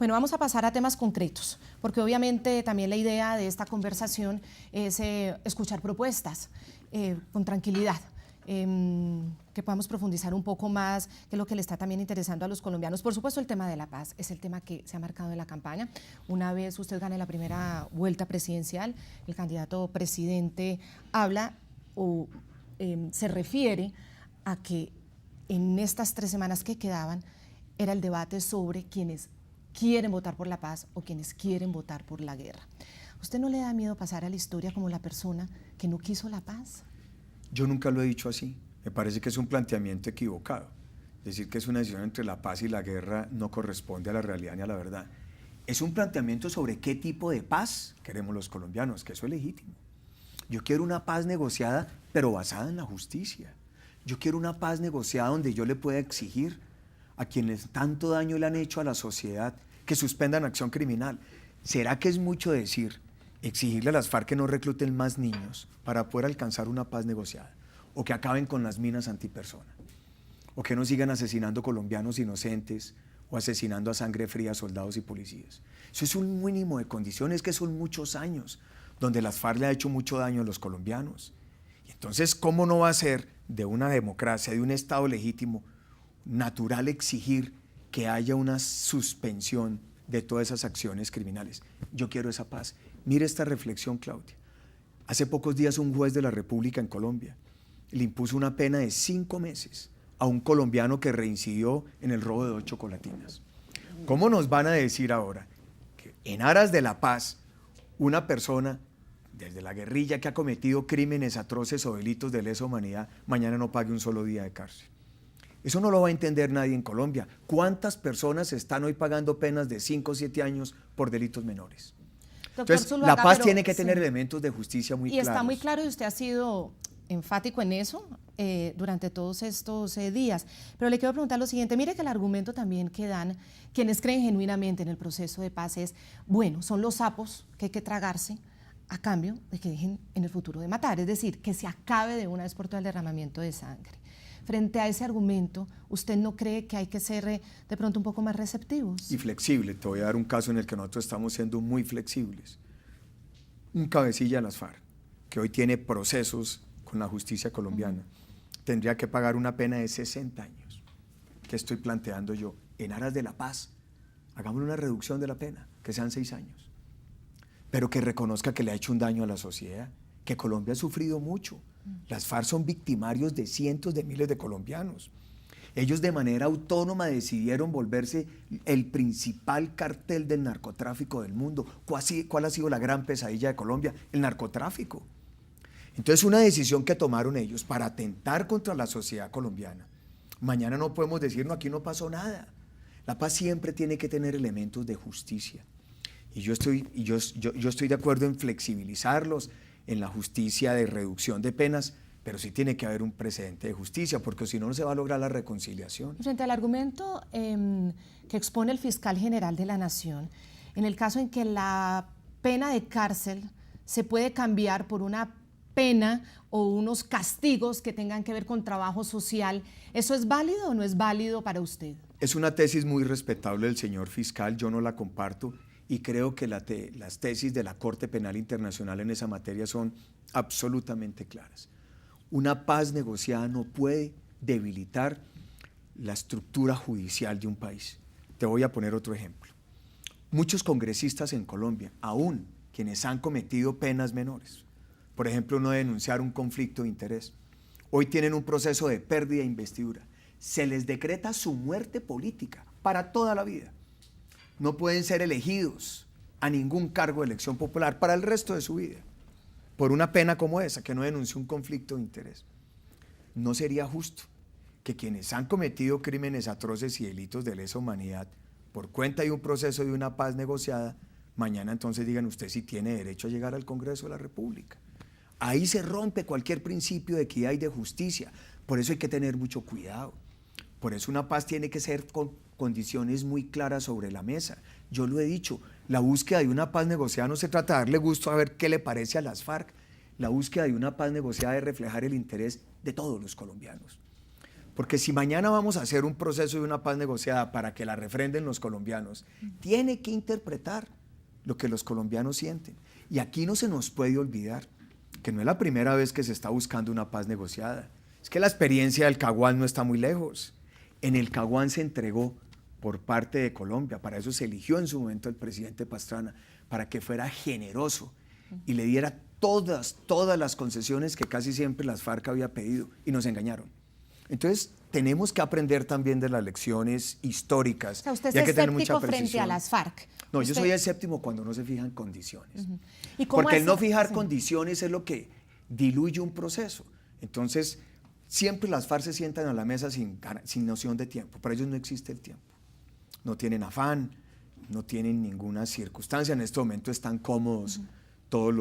Bueno, vamos a pasar a temas concretos, porque obviamente también la idea de esta conversación es escuchar propuestas con tranquilidad. Que podamos profundizar un poco más, que es lo que le está también interesando a los colombianos. Por supuesto, el tema de la paz es el tema que se ha marcado en la campaña. Una vez usted gane la primera vuelta presidencial, el candidato presidente habla o se refiere a que en estas 3 semanas que quedaban era el debate sobre quienes quieren votar por la paz o quienes quieren votar por la guerra. ¿Usted no le da miedo pasar a la historia como la persona que no quiso la paz? Yo nunca lo he dicho así. Me parece que es un planteamiento equivocado. Decir que es una decisión entre la paz y la guerra no corresponde a la realidad ni a la verdad. Es un planteamiento sobre qué tipo de paz queremos los colombianos, que eso es legítimo. Yo quiero una paz negociada, pero basada en la justicia. Yo quiero una paz negociada donde yo le pueda exigir a quienes tanto daño le han hecho a la sociedad que suspendan acción criminal. ¿Será que es mucho decir exigirle a las FARC que no recluten más niños para poder alcanzar una paz negociada? O que acaben con las minas antipersona, o que no sigan asesinando colombianos inocentes o asesinando a sangre fría soldados y policías. Eso es un mínimo de condiciones que son muchos años donde las FARC le ha hecho mucho daño a los colombianos. Y entonces, ¿cómo no va a ser de una democracia, de un Estado legítimo, natural exigir que haya una suspensión de todas esas acciones criminales? Yo quiero esa paz. Mire esta reflexión, Claudia. Hace pocos días un juez de la República en Colombia le impuso una pena de 5 meses a un colombiano que reincidió en el robo de 2 chocolatinas. ¿Cómo nos van a decir ahora que en aras de la paz una persona desde la guerrilla que ha cometido crímenes atroces o delitos de lesa humanidad mañana no pague un solo día de cárcel? Eso no lo va a entender nadie en Colombia. ¿Cuántas personas están hoy pagando penas de 5 o 7 años por delitos menores? Doctor Entonces, Zuluaga, la paz pero, tiene que tener sí, elementos de justicia muy claros. Y está muy claro y usted ha sido enfático en eso durante todos estos días. Pero le quiero preguntar lo siguiente, mire que el argumento también que dan quienes creen genuinamente en el proceso de paz es, bueno, son los sapos que hay que tragarse a cambio de que dejen en el futuro de matar, es decir, que se acabe de una vez por todas el derramamiento de sangre. Frente a ese argumento, ¿usted no cree que hay que ser de pronto un poco más receptivos? Y flexible. Te voy a dar un caso en el que nosotros estamos siendo muy flexibles. Un cabecilla de las FARC, que hoy tiene procesos con la justicia colombiana, tendría que pagar una pena de 60 años. ¿Qué estoy planteando yo? En aras de la paz, hagámosle una reducción de la pena, que sean 6 años. Pero que reconozca que le ha hecho un daño a la sociedad, que Colombia ha sufrido mucho. Las FARC son victimarios de cientos de miles de colombianos. Ellos de manera autónoma decidieron volverse el principal cartel del narcotráfico del mundo. ¿Cuál ha sido la gran pesadilla de Colombia? El narcotráfico. Entonces, una decisión que tomaron ellos para atentar contra la sociedad colombiana. Mañana no podemos decir, no, aquí no pasó nada. La paz siempre tiene que tener elementos de justicia. Y yo estoy de acuerdo en flexibilizarlos, en la justicia de reducción de penas, pero sí tiene que haber un precedente de justicia, porque si no, no se va a lograr la reconciliación. Frente al argumento que expone el fiscal general de la Nación, en el caso en que la pena de cárcel se puede cambiar por una pena o unos castigos que tengan que ver con trabajo social, ¿eso es válido o no es válido para usted? Es una tesis muy respetable del señor fiscal, yo no la comparto. Y creo que las tesis de la Corte Penal Internacional en esa materia son absolutamente claras. Una paz negociada no puede debilitar la estructura judicial de un país. Te voy a poner otro ejemplo. Muchos congresistas en Colombia, aún quienes han cometido penas menores, por ejemplo, no denunciar un conflicto de interés, hoy tienen un proceso de pérdida de investidura. Se les decreta su muerte política para toda la vida. No pueden ser elegidos a ningún cargo de elección popular para el resto de su vida, por una pena como esa, que no denunció un conflicto de interés. No sería justo que quienes han cometido crímenes atroces y delitos de lesa humanidad, por cuenta de un proceso de una paz negociada, mañana entonces digan, usted sí tiene derecho a llegar al Congreso de la República. Ahí se rompe cualquier principio de equidad y de justicia. Por eso hay que tener mucho cuidado. Por eso una paz tiene que ser con condiciones muy claras sobre la mesa. Yo lo he dicho, la búsqueda de una paz negociada no se trata de darle gusto a ver qué le parece a las FARC. La búsqueda de una paz negociada es reflejar el interés de todos los colombianos. Porque si mañana vamos a hacer un proceso de una paz negociada para que la refrenden los colombianos, tiene que interpretar lo que los colombianos sienten. Y aquí no se nos puede olvidar que no es la primera vez que se está buscando una paz negociada. Es que la experiencia del Caguán no está muy lejos. En el Caguán se entregó por parte de Colombia, para eso se eligió en su momento el presidente Pastrana, para que fuera generoso y le diera todas las concesiones que casi siempre las FARC había pedido, y nos engañaron. Entonces, tenemos que aprender también de las lecciones históricas. O sea, usted y hay es que tener mucha escéptico frente precisión. a las FARC. No, Usted... yo soy escéptico cuando no se fijan condiciones. ¿Y cómo Porque el así? no fijar Sí. condiciones es lo que diluye un proceso. Entonces, siempre las FARC se sientan a la mesa sin noción de tiempo. Para ellos no existe el tiempo. No tienen afán, no tienen ninguna circunstancia. En este momento están cómodos todos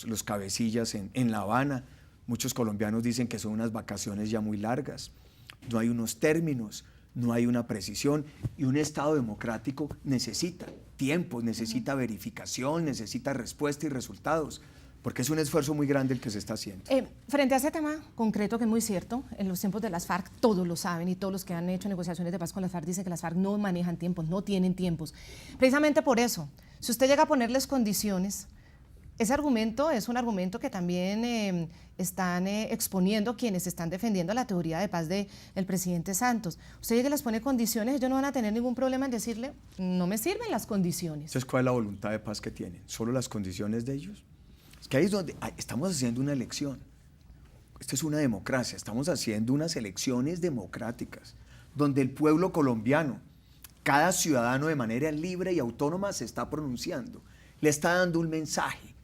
los cabecillas en La Habana. Muchos colombianos dicen que son unas vacaciones ya muy largas. No hay unos términos, no hay una precisión, y un Estado democrático necesita tiempo, necesita verificación, necesita respuesta y resultados, porque es un esfuerzo muy grande el que se está haciendo. Frente a ese tema concreto, que es muy cierto, en los tiempos de las FARC todos lo saben, y todos los que han hecho negociaciones de paz con las FARC dicen que las FARC no manejan tiempos, no tienen tiempos. Precisamente por eso, si usted llega a ponerles condiciones, ese argumento es un argumento que también están exponiendo quienes están defendiendo la teoría de paz del presidente Santos. Usted llega y les pone condiciones, ellos no van a tener ningún problema en decirle, no me sirven las condiciones. Entonces, ¿cuál es la voluntad de paz que tienen? ¿Solo las condiciones de ellos? Es que ahí es donde estamos haciendo una elección. Esta es una democracia, estamos haciendo unas elecciones democráticas, donde el pueblo colombiano, cada ciudadano de manera libre y autónoma se está pronunciando, le está dando un mensaje.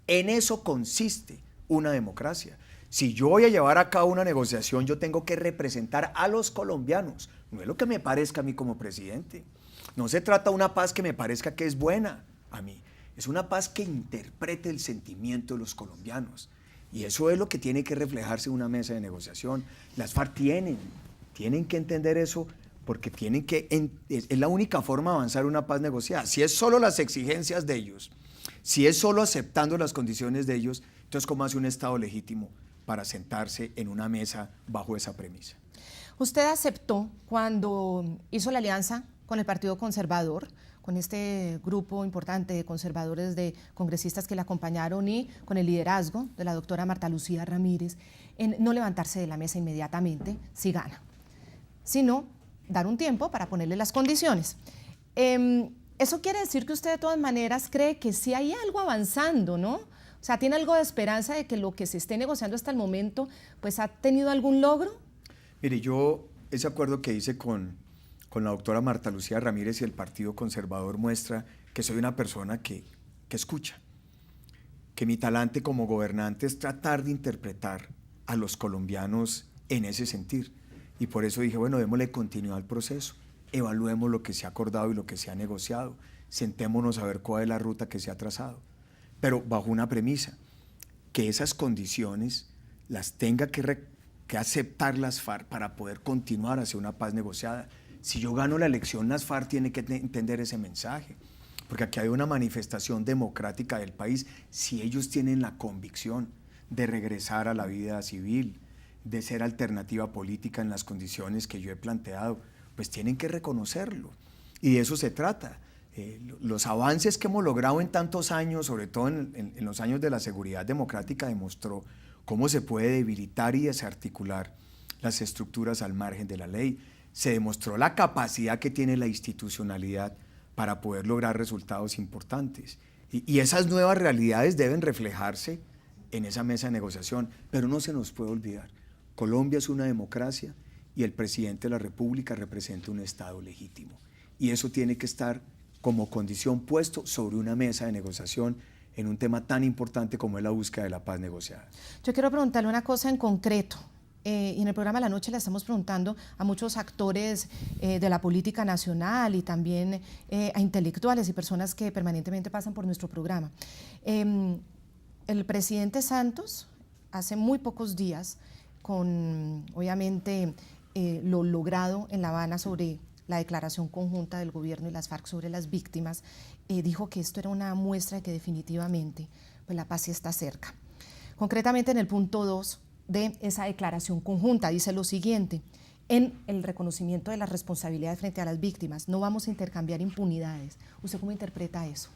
En eso consiste una democracia. Si yo voy a llevar a cabo una negociación, yo tengo que representar a los colombianos. No es lo que me parezca a mí como presidente. No se trata de una paz que me parezca que es buena a mí. Es una paz que interprete el sentimiento de los colombianos. Y eso es lo que tiene que reflejarse en una mesa de negociación. Las FARC tienen que entender eso, porque es la única forma de avanzar una paz negociada. Si es solo las exigencias de ellos, si es solo aceptando las condiciones de ellos, entonces ¿cómo hace un Estado legítimo para sentarse en una mesa bajo esa premisa? Usted aceptó cuando hizo la alianza con el Partido Conservador, con este grupo importante de conservadores, de congresistas que le acompañaron, y con el liderazgo de la doctora Marta Lucía Ramírez, en no levantarse de la mesa inmediatamente si gana, sino dar un tiempo para ponerle las condiciones. Eso quiere decir que usted de todas maneras cree que sí hay algo avanzando, ¿no? O sea, ¿tiene algo de esperanza de que lo que se esté negociando hasta el momento pues ha tenido algún logro? Mire, yo ese acuerdo que hice con la doctora Marta Lucía Ramírez y el Partido Conservador muestra que soy una persona que escucha, que mi talante como gobernante es tratar de interpretar a los colombianos en ese sentir. Y por eso dije, bueno, démosle continuidad al proceso, evaluemos lo que se ha acordado y lo que se ha negociado, sentémonos a ver cuál es la ruta que se ha trazado, pero bajo una premisa, que esas condiciones las tenga que aceptar las FARC para poder continuar hacia una paz negociada. Si yo gano la elección, las FARC tienen que entender ese mensaje, porque aquí hay una manifestación democrática del país. Si ellos tienen la convicción de regresar a la vida civil, de ser alternativa política en las condiciones que yo he planteado, pues tienen que reconocerlo. Y de eso se trata. Los avances que hemos logrado en tantos años, sobre todo en los años de la seguridad democrática, demostró cómo se puede debilitar y desarticular las estructuras al margen de la ley. Se demostró la capacidad que tiene la institucionalidad para poder lograr resultados importantes. Y esas nuevas realidades deben reflejarse en esa mesa de negociación, pero no se nos puede olvidar. Colombia es una democracia y el presidente de la República representa un Estado legítimo. Y eso tiene que estar como condición puesto sobre una mesa de negociación en un tema tan importante como es la búsqueda de la paz negociada. Yo quiero preguntarle una cosa en concreto. Y en el programa La Noche le estamos preguntando a muchos actores de la política nacional y también a intelectuales y personas que permanentemente pasan por nuestro programa. El presidente Santos, hace muy pocos días, con obviamente lo logrado en La Habana sobre la declaración conjunta del gobierno y las FARC sobre las víctimas, dijo que esto era una muestra de que definitivamente pues, la paz sí está cerca. Concretamente en el punto 2 de esa declaración conjunta dice lo siguiente: en el reconocimiento de las responsabilidades frente a las víctimas. No vamos a intercambiar impunidades. ¿Usted cómo interpreta eso?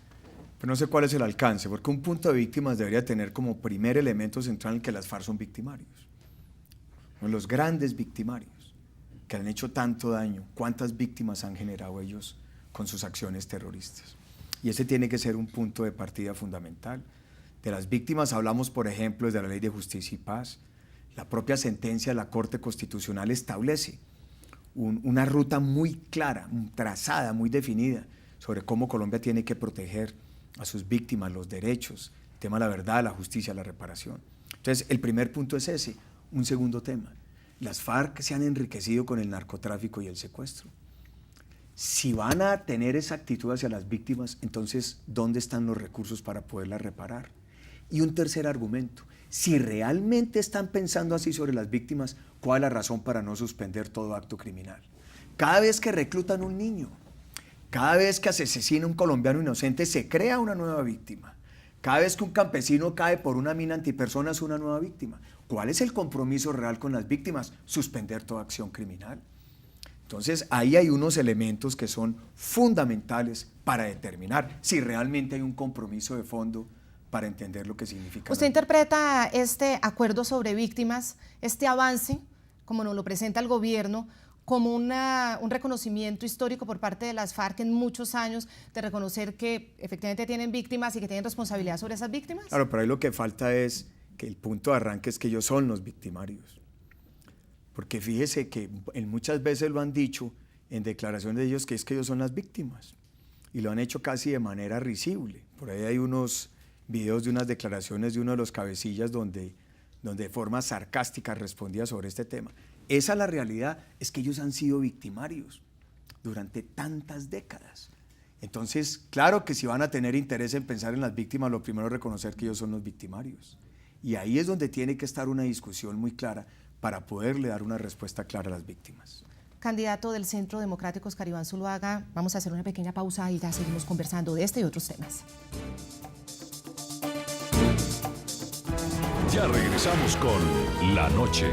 Pero no sé cuál es el alcance, porque un punto de víctimas debería tener como primer elemento central el que las FARC son victimarios. Son los grandes victimarios que han hecho tanto daño. ¿Cuántas víctimas han generado ellos con sus acciones terroristas? Y ese tiene que ser un punto de partida fundamental. De las víctimas hablamos, por ejemplo, desde la Ley de Justicia y Paz. La propia sentencia de la Corte Constitucional establece una ruta muy clara, trazada, muy definida, sobre cómo Colombia tiene que proteger a sus víctimas, los derechos, el tema de la verdad, la justicia, la reparación. Entonces, el primer punto es ese. Un segundo tema, las FARC se han enriquecido con el narcotráfico y el secuestro. Si van a tener esa actitud hacia las víctimas, entonces, ¿dónde están los recursos para poderlas reparar? Y un tercer argumento, si realmente están pensando así sobre las víctimas, ¿cuál es la razón para no suspender todo acto criminal? Cada vez que reclutan un niño, cada vez que se asesina un colombiano inocente, se crea una nueva víctima. Cada vez que un campesino cae por una mina antipersona es una nueva víctima. ¿Cuál es el compromiso real con las víctimas? Suspender toda acción criminal. Entonces, ahí hay unos elementos que son fundamentales para determinar si realmente hay un compromiso de fondo para entender lo que significa. ¿Usted interpreta este acuerdo sobre víctimas, este avance, como nos lo presenta el gobierno, como un reconocimiento histórico por parte de las FARC en muchos años de reconocer que efectivamente tienen víctimas y que tienen responsabilidad sobre esas víctimas? Claro, pero ahí lo que falta es que el punto de arranque es que ellos son los victimarios. Porque fíjese que muchas veces lo han dicho en declaraciones de ellos que es que ellos son las víctimas. Y lo han hecho casi de manera risible. Por ahí hay unos videos de unas declaraciones de uno de los cabecillas donde de forma sarcástica respondía sobre este tema. Esa es la realidad, es que ellos han sido victimarios durante tantas décadas. Entonces, claro que si van a tener interés en pensar en las víctimas, lo primero es reconocer que ellos son los victimarios. Y ahí es donde tiene que estar una discusión muy clara para poderle dar una respuesta clara a las víctimas. Candidato del Centro Democrático, Oscar Iván Zuluaga, vamos a hacer una pequeña pausa y ya seguimos conversando de este y otros temas. Ya regresamos con La Noche.